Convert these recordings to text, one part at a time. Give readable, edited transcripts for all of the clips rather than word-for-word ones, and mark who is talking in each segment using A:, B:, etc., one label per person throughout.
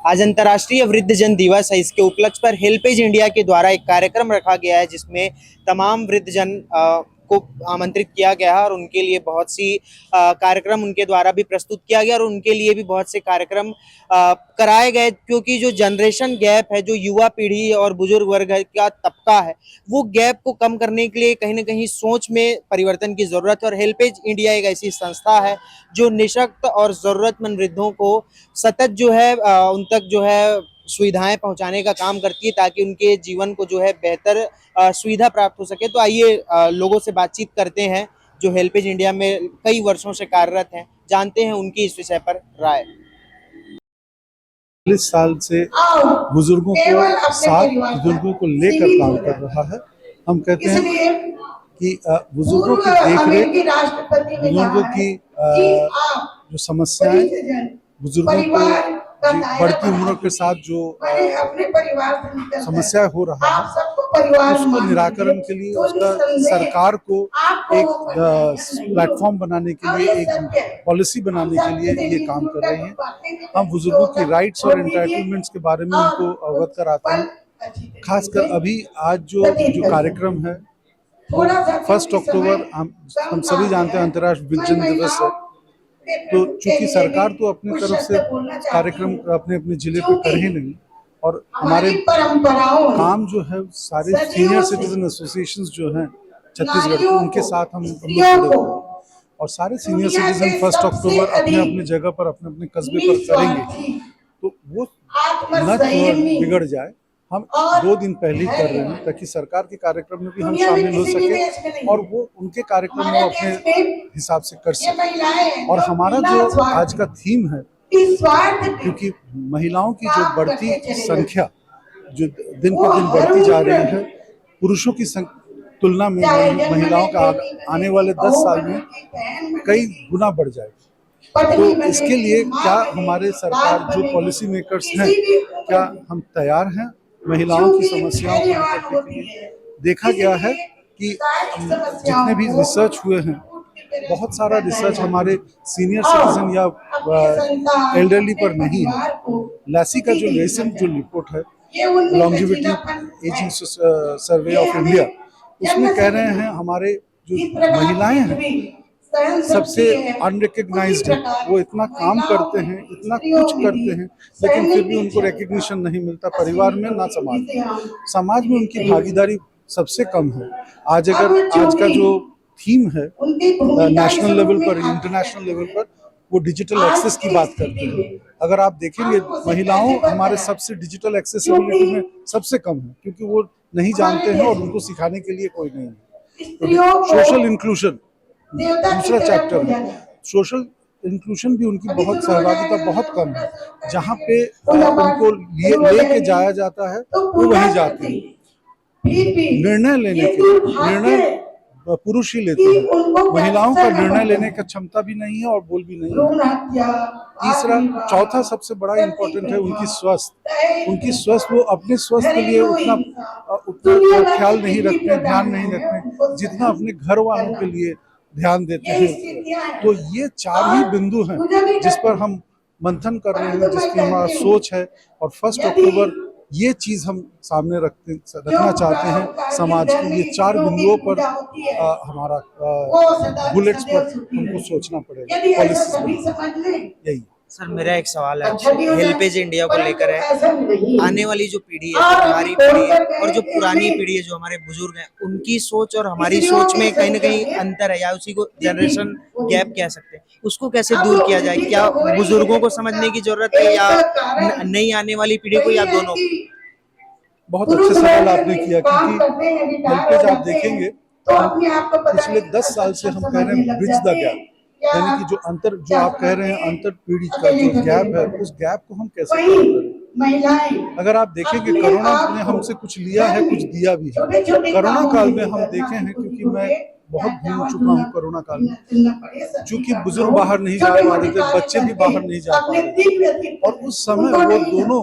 A: आज अंतर्राष्ट्रीय वृद्धजन दिवस है। इसके उपलक्ष्य पर हेल्पेज इंडिया के द्वारा एक कार्यक्रम रखा गया है जिसमें तमाम वृद्धजन को आमंत्रित किया गया है और उनके लिए बहुत सी कार्यक्रम उनके द्वारा भी प्रस्तुत किया गया और उनके लिए भी बहुत से कार्यक्रम कराए गए, क्योंकि जो जनरेशन गैप है, जो युवा पीढ़ी और बुजुर्ग वर्ग का तबका है, वो गैप को कम करने के लिए कहीं ना कहीं सोच में परिवर्तन की जरूरत है। और हेल्पेज इंडिया एक ऐसी संस्था है जो निःशक्त और जरूरतमंद वृद्धों को सतत जो है उन तक जो है सुविधाएं पहुंचाने का काम करती है, ताकि उनके जीवन को जो है बेहतर सुविधा प्राप्त हो सके। तो आइए लोगों से बातचीत करते हैं जो हेल्पेज इंडिया में कई वर्षों से कार्यरत हैं, जानते हैं उनकी इस विषय पर राय।
B: 40 साल से बुजुर्गों को साथ बुजुर्गों को लेकर काम कर रहा है। हम कहते हैं कि बुजुर्गों की देखरेख, बुजुर्गों की जो समस्याएं, बुजुर्गों को बढ़ती उम्र के साथ जो समस्या हो रहा है, उसको निराकरण के लिए उसका सरकार को एक प्लेटफॉर्म बनाने के लिए, एक पॉलिसी बनाने के लिए ये काम कर रहे हैं। हम बुजुर्गों की राइट्स और एंटाइटलमेंट्स के बारे में उनको अवगत कराते हैं। खासकर अभी आज जो कार्यक्रम है, 1 अक्टूबर हम सभी जानते हैं अंतर्राष्ट्रीय वृद्धजन दिवस है। तो चूंकि सरकार तो अपनी तरफ से कार्यक्रम अपने अपने जिले पे कर ही नहीं, और हमारे काम जो है सारे सीनियर सिटीजन एसोसिएशंस जो हैं छत्तीसगढ़ के, उनके साथ हम जुड़े हुए हैं। और सारे सीनियर सिटीजन 1 अक्टूबर अपने अपने जगह पर, अपने अपने कस्बे पर करेंगे, तो वो न बिगड़ जाए। हम 2 दिन पहले ही कर रहे हैं ताकि सरकार के कार्यक्रम में भी हम शामिल हो सके और वो उनके कार्यक्रम में अपने हिसाब से कर सके। और हमारा जो आज का थीम है, क्योंकि महिलाओं की जो बढ़ती संख्या जो दिन पर दिन बढ़ती जा रही है, पुरुषों की तुलना में महिलाओं का आने वाले 10 साल में कई गुना बढ़ जाएगा। तो इसके लिए क्या हमारे सरकार जो पॉलिसी मेकर्स हैं, क्या हम तैयार हैं महिलाओं की समस्याओं को निपटने के लिए? देखा गया है कि जितने भी रिसर्च हुए हैं, बहुत सारा रिसर्च हमारे सीनियर सिटीजन या एल्डरली पर नहीं है। लैसी का जो रिसेंट जो रिपोर्ट है, longevity ageing survey of India, उसमें कह रहे हैं हमारे जो महिलाएं हैं सबसे अनरिकग्नाइज्ड है। वो इतना काम करते हैं, इतना कुछ करते हैं, लेकिन फिर भी उनको रिकग्निशन नहीं मिलता, परिवार में ना समाज में उनकी भागीदारी सबसे कम है। आज का जो थीम है नेशनल लेवल पर, इंटरनेशनल लेवल पर, वो डिजिटल एक्सेस की बात करते हैं। अगर आप देखेंगे, महिलाओं हमारे सबसे डिजिटल एक्सेसिबिलिटी में सबसे कम है, क्योंकि वो नहीं जानते हैं और उनको सिखाने के लिए कोई नहीं है। सोशल इंक्लूजन दूसरा चैप्टर है। सोशल इंक्लूजन भी उनकी बहुत सहभागिता बहुत कम है। जहाँ पे उनको लेके जाया जाता है वो वहीं जाते हैं। निर्णय पुरुष ही लेते हैं। महिलाओं का निर्णय लेने का क्षमता भी नहीं है और बोल भी नहीं है। चौथा सबसे बड़ा इम्पोर्टेंट है उनकी स्वास्थ्य। वो अपने स्वास्थ्य के लिए उतना ख्याल नहीं रखते, ध्यान नहीं रखते जितना अपने घर वालों के लिए ध्यान देते हैं। तो ये 4 ही बिंदु हैं जिस पर हम मंथन कर रहे हैं, जिसकी हमारा सोच है। और 1 अक्टूबर ये चीज हम सामने रखना चाहते हैं समाज की। ये 4 बिंदुओं पर हमारा बुलेट्स पर हमको सोचना पड़ेगा, पॉलिसी यही।
A: सर, मेरा एक सवाल है हेल्पेज इंडिया को लेकर है। आने वाली जो पीढ़ी है, जो हमारी पीढ़ी है, और जो पुरानी पीढ़ी है, जो हमारे बुजुर्ग हैं, उनकी सोच और हमारी सोच में कहीं ना कहीं अंतर है, या उसी को जनरेशन गैप कह सकते हैं। उसको कैसे दूर किया जाए? क्या बुजुर्गों को समझने की जरूरत है या नई आने वाली पीढ़ी को, या दोनों को?
B: बहुत अच्छा सवाल आपने किया, क्योंकि हेल्पेज आप देखेंगे पिछले 10 साल से हम कह रहे हैं ब्रिज द गैप, यानी कि जो आप कह रहे हैं अंतर पीढ़ी का जो गैप है, उस गैप को हम कैसे कम करें। अगर आप देखेंगे, कोरोना ने हमसे कुछ लिया है, कुछ दिया भी है। कोरोना काल में हम देखे हैं, क्योंकि मैं बहुत घूम चुका हूँ कोरोना काल में, चूंकि बुजुर्ग बाहर नहीं जा पा रहे थे, बच्चे भी बाहर नहीं जा पा रहे थे, और उस समय वो दोनों,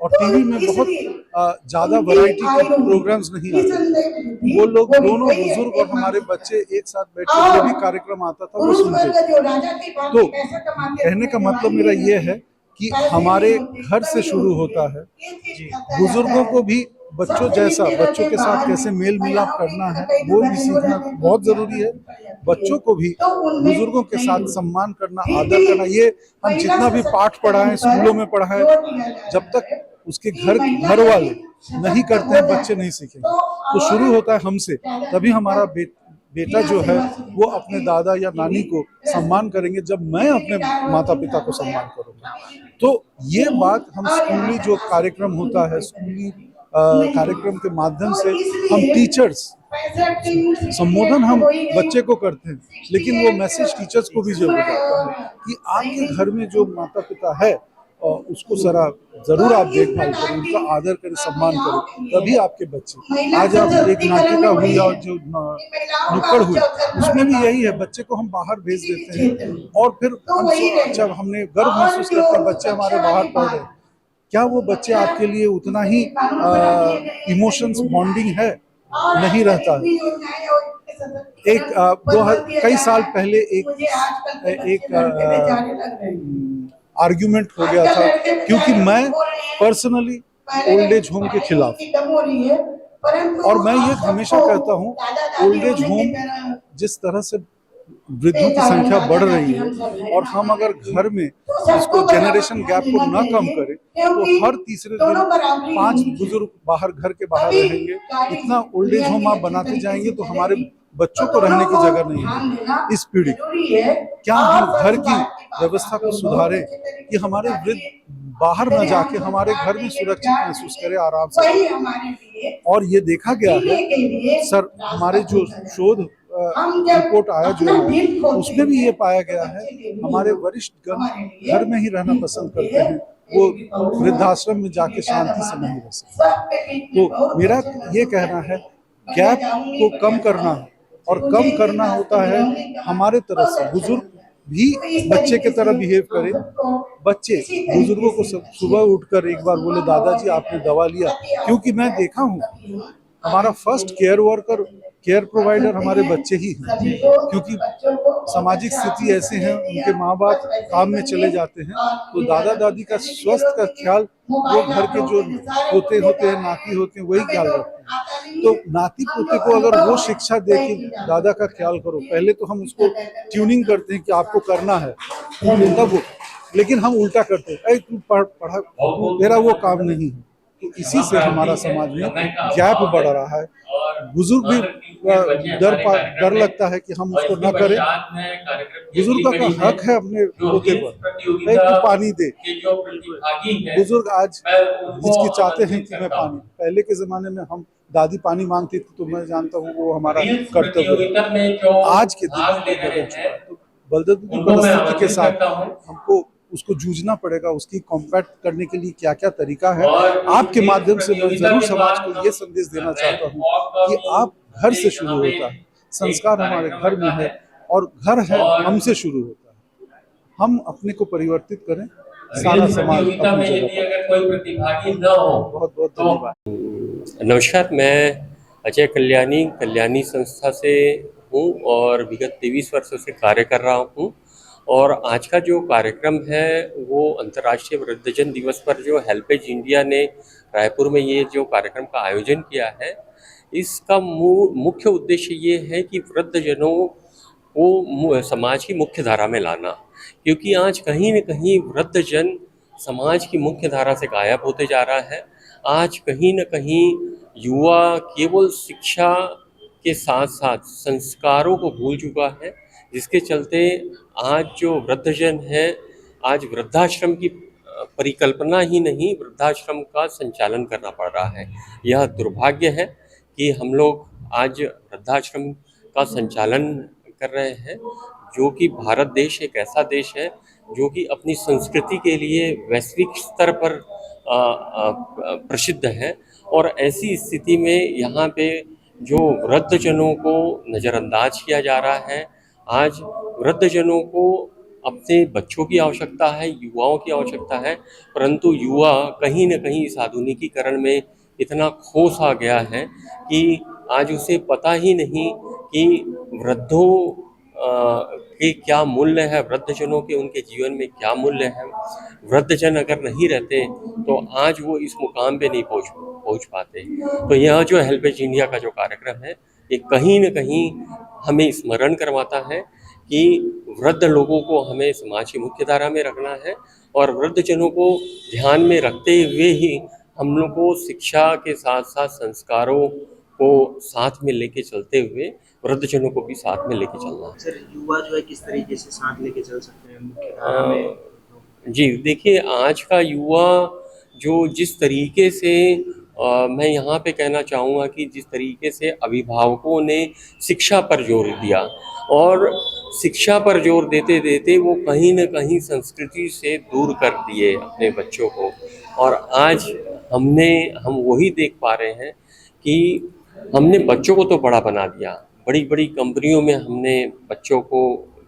B: और टीवी में बहुत ज्यादा वैरायटी के प्रोग्राम्स नहीं आते। वो लोग दोनों, बुजुर्ग और हमारे बच्चे, एक साथ बैठ कर जो भी कार्यक्रम आता था वो सुनते थे। तो कहने का मतलब मेरा ये है कि हमारे घर से शुरू होता है। बुजुर्गों को भी बच्चों जैसा, बच्चों के साथ कैसे मेल मिलाप करना है वो भी सीखना बहुत जरूरी है। बच्चों को भी बुजुर्गों के साथ सम्मान करना, आदर करना, ये हम जितना भी पाठ पढ़ाएं, स्कूलों में पढ़ाएं, जब तक उसके घर वाले नहीं करते हैं बच्चे नहीं सीखेंगे। तो शुरू होता है हमसे, तभी हमारा बेटा जो है वो अपने दादा या नानी को सम्मान करेंगे जब मैं अपने माता पिता को सम्मान करूंगा। तो ये बात हम स्कूली जो कार्यक्रम होता है, स्कूली कार्यक्रम के माध्यम से हम टीचर्स संबोधन हम बच्चे को करते हैं, लेकिन वो मैसेज टीचर्स को भी जरूर जाता है कि आपके घर में जो माता पिता है उसको जरूर आप देखभाल करें, उनका आदर करें, सम्मान करें, तभी आपके बच्चे। आज आप एक नाटिका हुई और जो नुक्कड़ हुई, उसमें भी यही है, बच्चे को हम बाहर भेज देते हैं और फिर जब हमने गर्व महसूस करते हैं बच्चे हमारे बाहर पढ़ रहे हैं, क्या वो बच्चे आपके लिए उतना ही इमोशंस बॉन्डिंग है? नहीं रहता है। कई साल पहले एक आर्ग्यूमेंट हो गया था, क्योंकि मैं पर्सनली ओल्ड एज होम के खिलाफ, और मैं ये हमेशा कहता हूँ ओल्ड एज होम जिस तरह से वृद्धों की संख्या बढ़ रही है और हम अगर घर में इसको जेनरेशन गैप को ना कम करें तो हर तीसरे दिन 5 बुजुर्ग घर के बाहर रहेंगे। इतना ओल्ड एज होम आप बनाते जाएंगे तो हमारे बच्चों को रहने की जगह नहीं है। इस पीढ़ी क्या हम घर की व्यवस्था को सुधारें कि हमारे वृद्ध बाहर न जाके हमारे घर में सुरक्षित महसूस करें, आराम से। और ये देखा गया है सर, हमारे जो शोध रिपोर्ट आया जो है उसमें भी ये पाया गया है हमारे वरिष्ठ गण घर में ही रहना पसंद करते हैं, वो वृद्धाश्रम में जाके शांति से नहीं रह सकते। तो मेरा ये कहना है गैप को कम करना, और कम करना होता है हमारे तरफ से, बुजुर्ग भी बच्चे की तरह बिहेव करें। बच्चे बुजुर्गों को सुबह उठकर एक बार बोले दादाजी आपने दवा लिया, क्योंकि मैं देखा हूँ हमारा फर्स्ट केयर प्रोवाइडर हमारे बच्चे ही हैं, क्योंकि सामाजिक स्थिति ऐसे हैं उनके माँ बाप काम में चले जाते हैं, तो दादा दादी का स्वास्थ्य का ख्याल वो घर के जो पोते होते हैं, नाती होते हैं, वही ख्याल रखते हैं। तो नाती पोते को अगर वो शिक्षा दे कि दादा का ख्याल करो, पहले तो हम उसको ट्यूनिंग करते हैं कि आपको करना है तब वो, लेकिन हम उल्टा करते हैं, तू पढ़ा तेरा वो काम नहीं है। तो इसी से हमारा समाज में गैप बढ़ रहा है। बुजुर्ग भी डर लगता है कि हम उसको न करें। बुजुर्ग का हक है अपने पोते पर, तो पानी दे। बुजुर्ग आज हिचकिचाते हैं कि मैं पानी, पहले के जमाने में हम दादी पानी मांगती थी तो मैं जानता हूँ वो हमारा कर्तव्य है। आज के दिन में बदल चुका है, तो बदलती परिस्थिति के साथ हमको उसको जूझना पड़ेगा। उसकी कॉम्पैक्ट करने के लिए क्या क्या तरीका है, आपके माध्यम से मैं जरूर समाज को ये संदेश देना चाहता हूँ कि आप घर से शुरू होता है, संस्कार हमारे घर में है और घर है हमसे शुरू होता है। हम अपने को परिवर्तित करें, सारा समाज अपनी जगह पर। बहुत बहुत धन्यवाद।
C: नमस्कार, मैं अजय कल्याणी संस्था से हूँ और विगत 23 वर्षों से कार्य कर रहा हूँ। और आज का जो कार्यक्रम है वो अंतर्राष्ट्रीय वृद्धजन दिवस पर जो हेल्पेज इंडिया ने रायपुर में ये जो कार्यक्रम का आयोजन किया है, इसका मुख्य उद्देश्य ये है कि वृद्धजनों को समाज की मुख्य धारा में लाना, क्योंकि आज कहीं न कहीं वृद्धजन समाज की मुख्य धारा से गायब होते जा रहा है। आज कहीं न कहीं युवा केवल शिक्षा के साथ साथ संस्कारों को भूल चुका है, जिसके चलते आज जो वृद्धजन है, आज वृद्धाश्रम की परिकल्पना ही नहीं, वृद्धाश्रम का संचालन करना पड़ रहा है। यह दुर्भाग्य है कि हम लोग आज वृद्धाश्रम का संचालन कर रहे हैं, जो कि भारत देश एक ऐसा देश है जो कि अपनी संस्कृति के लिए वैश्विक स्तर पर प्रसिद्ध है। और ऐसी स्थिति में यहाँ पे जो वृद्धजनों को नज़रअंदाज किया जा रहा है। आज वृद्धजनों को अपने बच्चों की आवश्यकता है, युवाओं की आवश्यकता है, परंतु युवा कहीं न कहीं इस आधुनिकीकरण में इतना खो सा गया है कि आज उसे पता ही नहीं कि वृद्धों के क्या मूल्य है, वृद्धजनों के उनके जीवन में क्या मूल्य है। वृद्धजन अगर नहीं रहते तो आज वो इस मुकाम पे नहीं पहुंच पाते। तो यह जो हेल्पेज इंडिया का जो कार्यक्रम है, ये कहीं न कहीं हमें स्मरण करवाता है कि वृद्ध लोगों को हमें समाज की मुख्य धारा में रखना है और वृद्धजनों को ध्यान में रखते हुए ही हम लोग को शिक्षा के साथ साथ संस्कारों को साथ में लेके चलते हुए वृद्धजनों को भी साथ में लेके चलना है।
A: सर युवा जो है किस तरीके से साथ लेके चल सकते हैं मुख्य धारा में?
C: जी, देखिए आज का युवा जो जिस तरीके से मैं यहाँ पे कहना चाहूँगा कि जिस तरीके से अभिभावकों ने शिक्षा पर जोर दिया और शिक्षा पर जोर देते-देते वो कहीं न कहीं संस्कृति से दूर कर दिए अपने बच्चों को। और आज हम वही देख पा रहे हैं कि हमने बच्चों को तो बड़ा बना दिया, बड़ी-बड़ी कंपनियों में हमने बच्चों को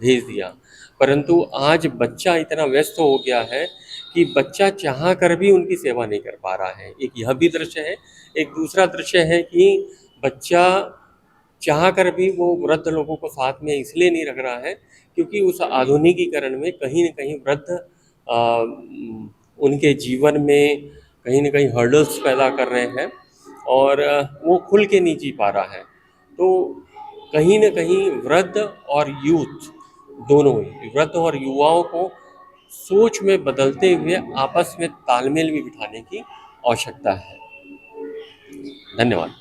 C: भेज दिया, परंतु आज बच्चा इतना व्यस्त हो गया है कि बच्चा चाह कर भी उनकी सेवा नहीं कर पा रहा है। एक यह भी दृश्य है, एक दूसरा दृश्य है कि बच्चा चाह कर भी वो वृद्ध लोगों को साथ में इसलिए नहीं रख रहा है क्योंकि उस आधुनिकीकरण में कहीं न कहीं वृद्ध उनके जीवन में कहीं न कहीं हर्डल्स पैदा कर रहे हैं और वो खुल के नहीं जी पा रहा है। तो कहीं न कहीं वृद्ध और यूथ दोनों ही, वृद्ध और युवाओं को सोच में बदलते हुए आपस में तालमेल भी बिठाने की आवश्यकता है। धन्यवाद।